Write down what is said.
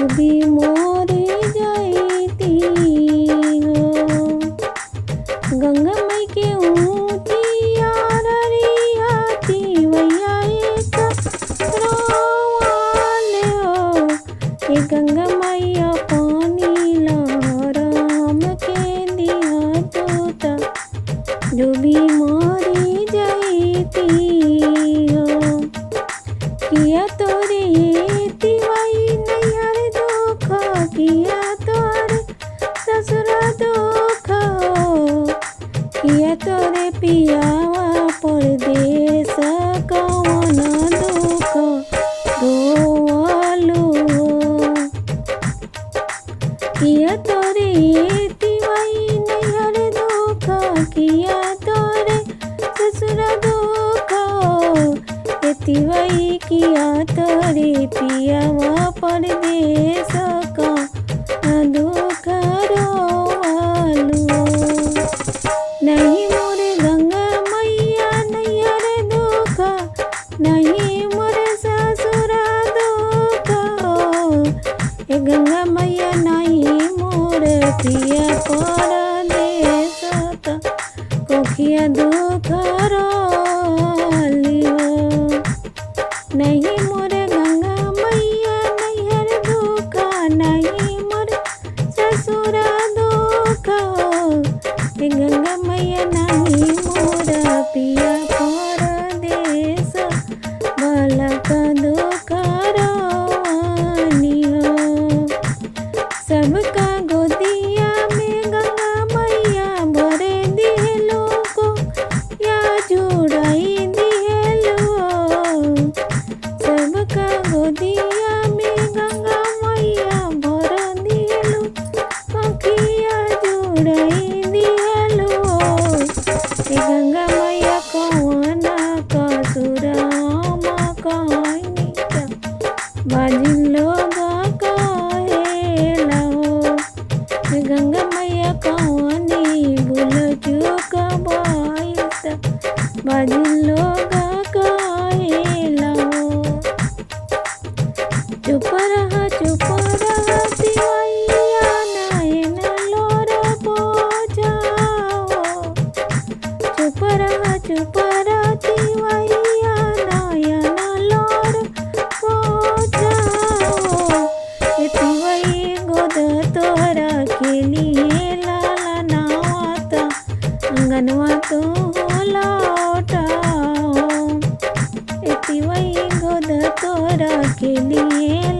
डूबी मोर जाती हो। गंगा माई के ऊँची आररिया तिवैया एक रोवाल हो। ये गंगा मैया पानी लहराम के दिया तोता डूबी मोर जाती हो। किया तोरे तिवाई नैहर दुख, किया तोरे ससुर दुख, किया तोरे पियावा परदेस कौन दुख रोवलु। किया तोरे तिवाई नैहर दुख, किया तोरे ससुर दुख, तिवई किया तोरे पियावा परदेस कौन दुख रोवलु। नहीं मोरे गंगा मैया नैहर दुख, नहीं मोरे ससुर दुख, ए गंगा मैया नहीं मोर पिया परदेस कोखिया दुख रोलियो। नहीं मोरे गंगा मैया नैहर दुख, नहीं मोरे ससुर दुख, ए गंगा मैया नहीं मोर पिया परदेस बालक दुख रोवनियो। सबका गोदिया में गंगा मैया भरे दिहलो को या जुड़ाई दिहलो। सबका गोदिया में गंगा मैया भर दिहलो कोखिया जुड़ाई दिहलो। ए गंगा मैया कौन कसुराम कहनी बाजिन लोग कहेला हो। ए गंगा मैया कौनी भूल चूक भइल बाजिन लोग कहेला हो। चुप रहा तिवैया नयन लोर पोछाओ। चुप रहा तिवैया नयन लोर पोछाओ। ए तिवई गोद तोरा के लिए लाला नावत अंगनवा तो लौटाओ। ए तिवई गोद तोरा के लिए